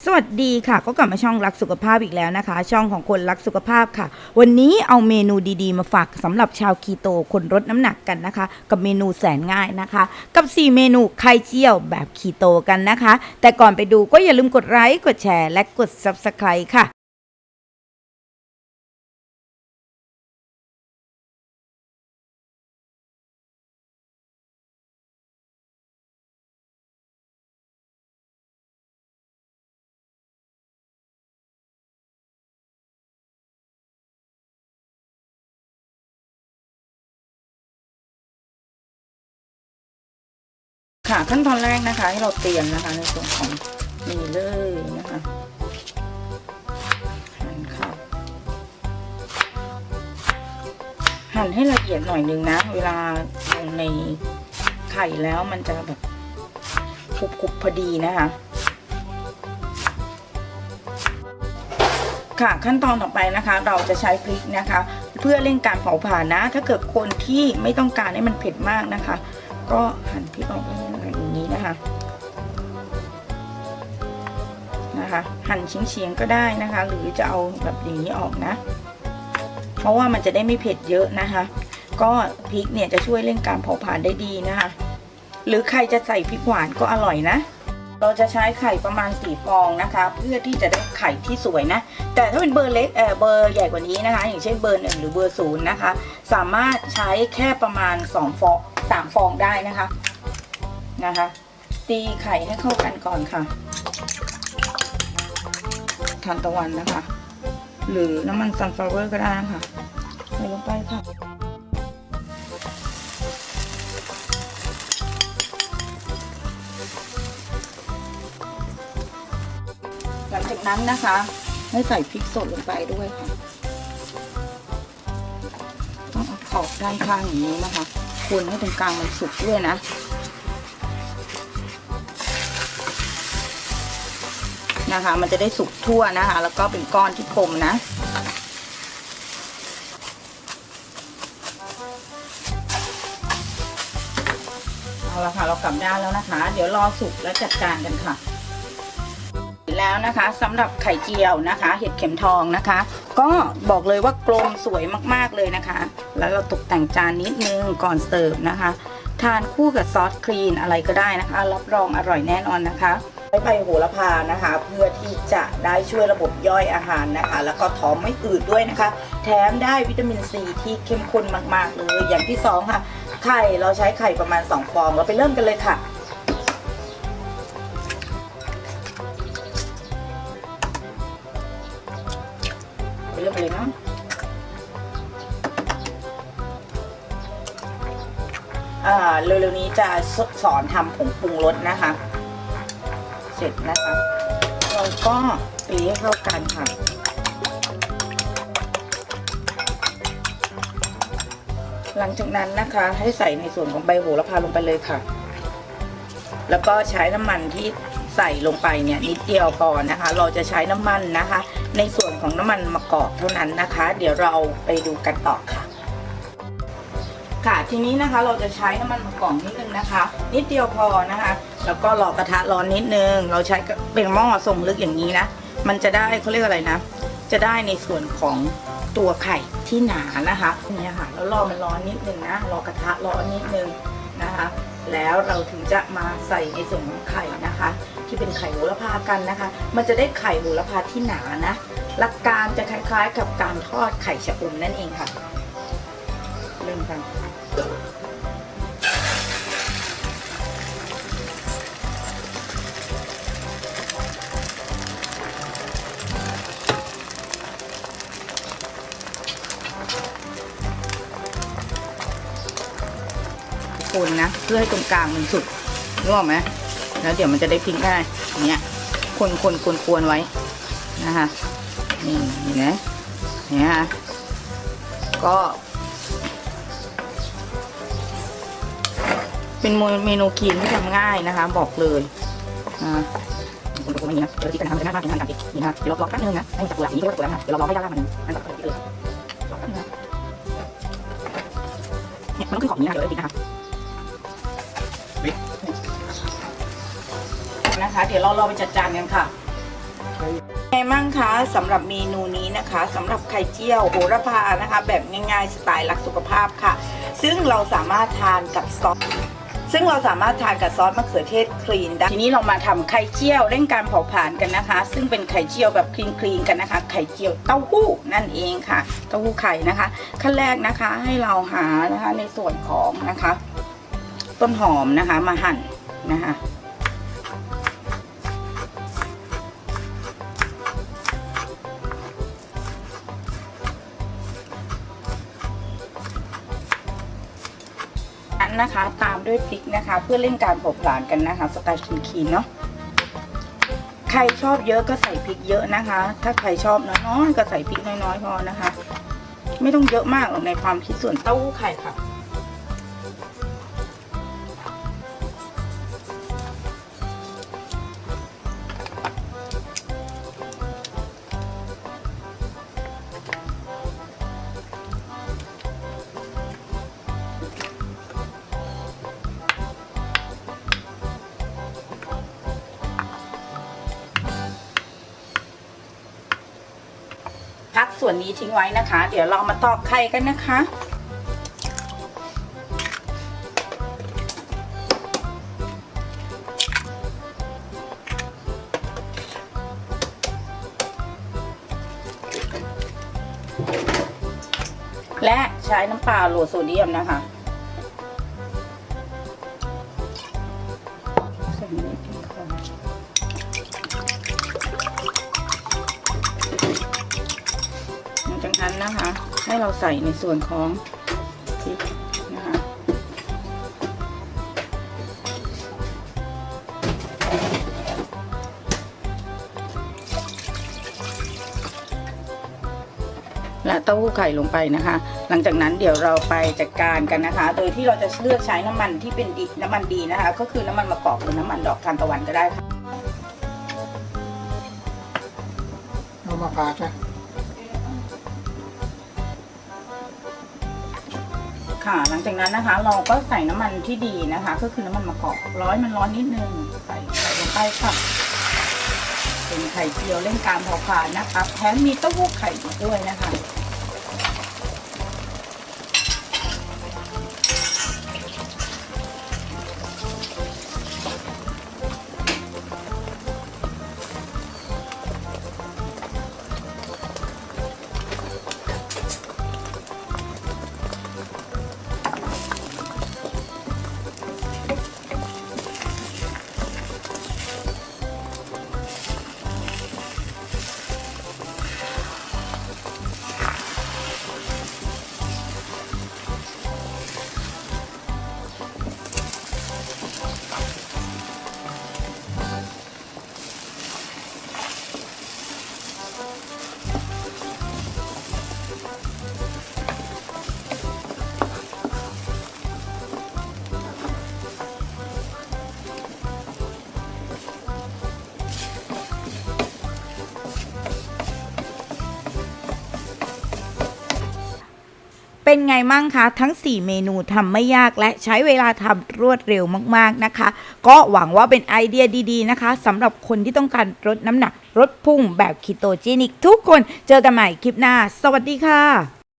สวัสดีค่ะก็กลับมาช่องรักสุขภาพอีกแล้วนะคะช่องของคนรักสุขภาพค่ะวันนี้เอาเมนูดีๆมาฝากสำหรับชาวคีโตคนลดน้ำหนักกันนะคะกับเมนูแสนง่ายนะคะกับ4เมนูไข่เจียวแบบคีโตกันนะคะแต่ก่อนไปดูก็อย่าลืมกดไลค์กดแชร์และกด Subscribe ค่ะค่ะขั้นตอนแรกนะคะให้เราเตรียมนะคะในส่วนของนี่เลยนะคะหั่นให้ละเอียดหน่อยนึงนะเวลาลงในไข่แล้วมันจะแบบกรุบๆพอดีนะคะค่ะขั้นตอนต่อไปนะคะเราจะใช้พริกนะคะเพื่อเร่งการเผาผลาญนะถ้าเกิดคนที่ไม่ต้องการให้มันเผ็ดมากนะคะก็หั่นพริกออกอย่างนี้นะคะหั่นเฉียงๆก็ได้นะคะหรือจะเอาแบบอย่างนี้ออกนะเพราะว่ามันจะได้ไม่เผ็ดเยอะนะคะก็พริกเนี่ยจะช่วยเร่งการเผาผลาญได้ดีนะคะหรือใครจะใส่พริกหวานก็อร่อยนะเราจะใช้ไข่ประมาณ4ฟองนะคะเพื่อที่จะได้ไข่ที่สวยนะแต่ถ้าเป็นเบอร์เล็กเบอร์ใหญ่กว่านี้นะคะอย่างเช่นเบอร์1หรือเบอร์0นะคะสามารถใช้แค่ประมาณ2ฟอง3ฟองได้นะคะตีไข่ให้เข้ากันก่อนค่ะทานตะวันนะคะหรือน้ำมันซันฟลาวเวอร์ก็ได้นะคะใส่ลงไปค่ะหลังจากนั้นนะคะให้ใส่พริกสดลงไปด้วยค่ะต้องเอาขอบด้านข้างอย่างนี้นะคะคนให้ตรงกลางมันสุกด้วยนะคะมันจะได้สุกทั่วนะคะแล้วก็เป็นก้อนที่กลมนะเอาละค่ะเรากลับด้านแล้วนะคะเดี๋ยวรอสุกแล้วจัดการกันค่ะแล้วนะคะสำหรับไข่เจียวนะคะเห็ดเข็มทองนะคะก็บอกเลยว่ากลมสวยมากๆเลยนะคะแล้วเราตกแต่งจานนิดนึงก่อนเสิร์ฟนะคะทานคู่กับซอสครีนอะไรก็ได้นะคะรับรองอร่อยแน่นอนนะคะใบโหระพานะคะเพื่อที่จะได้ช่วยระบบย่อยอาหารนะคะแล้วก็ท้องไม่อืดด้วยนะคะแถมได้วิตามินซีที่เข้มข้นมากๆเลยอย่างที่2ค่ะไข่เราใช้ไข่ประมาณ2ฟองเราไปเริ่มกันเลยค่ะไปเริ่มกันเลยเนาะเร็วๆนี้จะสอนทำผงปรุงรสนะคะเสร็จนะคะเราก็ตีให้เข้ากันค่ะหลังจากนั้นนะคะให้ใส่ในส่วนของใบโหระพาลงไปเลยค่ะแล้วก็ใช้น้ำมันที่ใส่ลงไปเนี่ยนิดเดียวพอนะคะเราจะใช้น้ำมันนะคะในส่วนของน้ำมันมะกอกเท่านั้นนะคะเดี๋ยวเราไปดูกันต่อค่ะค่ะทีนี้นะคะเราจะใช้น้ำมันมะกอกนิดนึงนะคะนิดเดียวพอนะคะแล้วก็รอกระทะร้อนนิดนึงเราใช้เป็นหม้อทรงลึกอย่างนี้นะมันจะได้เขาเรียกอะไรนะจะได้ในส่วนของตัวไข่ที่หนานะคะนี่ค่ะแล้วรอมันร้อนนิดนึงนะรอกระทะร้อนนิดนึงนะคะแล้วเราถึงจะมาใส่ในส่วนของไข่นะคะที่เป็นไข่โหระพากันนะคะมันจะได้ไข่โหระพาที่หนานะหลักการจะคล้ายๆกับการทอดไข่ชะอุ่มนั่นเองค่ะเริ่มกันคนนะเพื่อให้ตรงกลางมันสุกรู้ไหมแล้วเดี๋ยวมันจะได้พลิกได้อย่างเงี้ยคนไว้นะคะนี่เห็นไหมเนี่ยก็เป็นเมนูคีนที่ทำง่ายนะคะบอกเลยคนอย่างนี้นะเดี๋ยวที่จะทำจะน่าทานกันอีกนี่นะเดี๋ยวเรารอแป๊บนึงนะให้มันจับกุหลาบนี้ก็กุหลาบนะเดี๋ยวเรารอให้ย่างมันจับกุหลาบนี้เลยรอแป๊บนึงนะเนี่ยมันต้องขึ้นขอบนี้นะเดี๋ยวได้พลิกนะคะเดี๋ยวเราไปจัดจานกันค่ะ ไงมั่งคะสำหรับเมนูนี้นะคะสำหรับไข่เจียวโหระพานะคะแบบง่ายๆสไตล์รักสุขภาพค่ะซึ่งเราสามารถทานกับซอสมะเขือเทศคลีนได้ทีนี้เรามาทำไข่เจียวเร่งการเผาผลาญกันนะคะซึ่งเป็นไข่เจียวแบบคลีนกันนะคะไข่เจียวเต้าหู้นั่นเองค่ะเต้าหู้ไข่นะคะขั้นแรกนะคะให้เราหานะคะในส่วนของนะคะต้นหอมนะคะมาหั่นนะคะนะคะตามด้วยพริกนะคะเพื่อเร่งการเผาผลาญกันนะคะสไตล์คีนเนาะใครชอบเยอะก็ใส่พริกเยอะนะคะถ้าใครชอบน้อยๆก็ใส่พริกน้อยๆพอนะคะไม่ต้องเยอะมากหรอกในความคิดส่วนเต้าหู้ไข่ค่ะพักส่วนนี้ทิ้งไว้นะคะเดี๋ยวเรามาตอกไข่กันนะคะและใช้น้ำปลาโลโซเดียมนะคะจากนั้นนะคะให้เราใส่ในส่วนของพริกนะคะและเต้าหู้ไข่ลงไปนะคะหลังจากนั้นเดี๋ยวเราไปจัดการกันนะคะโดยที่เราจะเลือกใช้น้ำมันที่เป็นน้ำมันดีนะคะก็คือน้ำมันมะกอกหรือน้ำมันดอกทานตะวันก็ได้ค่ะเอามาปาดนะค่ะหลังจากนั้นนะคะเราก็ใส่น้ำมันที่ดีนะคะก็คือน้ำมันมะกอกมันร้อนนิดนึงใส่ลงไปค่ะเป็นไข่เจียวเร่งการเผาผลาญนะคะแถมมีเต้าหู้ไข่อีกด้วยนะคะเป็นไงมั่งคะทั้ง4เมนูทำไม่ยากและใช้เวลาทำรวดเร็วมากๆนะคะก็หวังว่าเป็นไอเดียดีๆนะคะสำหรับคนที่ต้องการลดน้ำหนักลดพุงแบบคีโตเจนิกทุกคนเจอกันใหม่คลิปหน้าสวัสดีค่ะ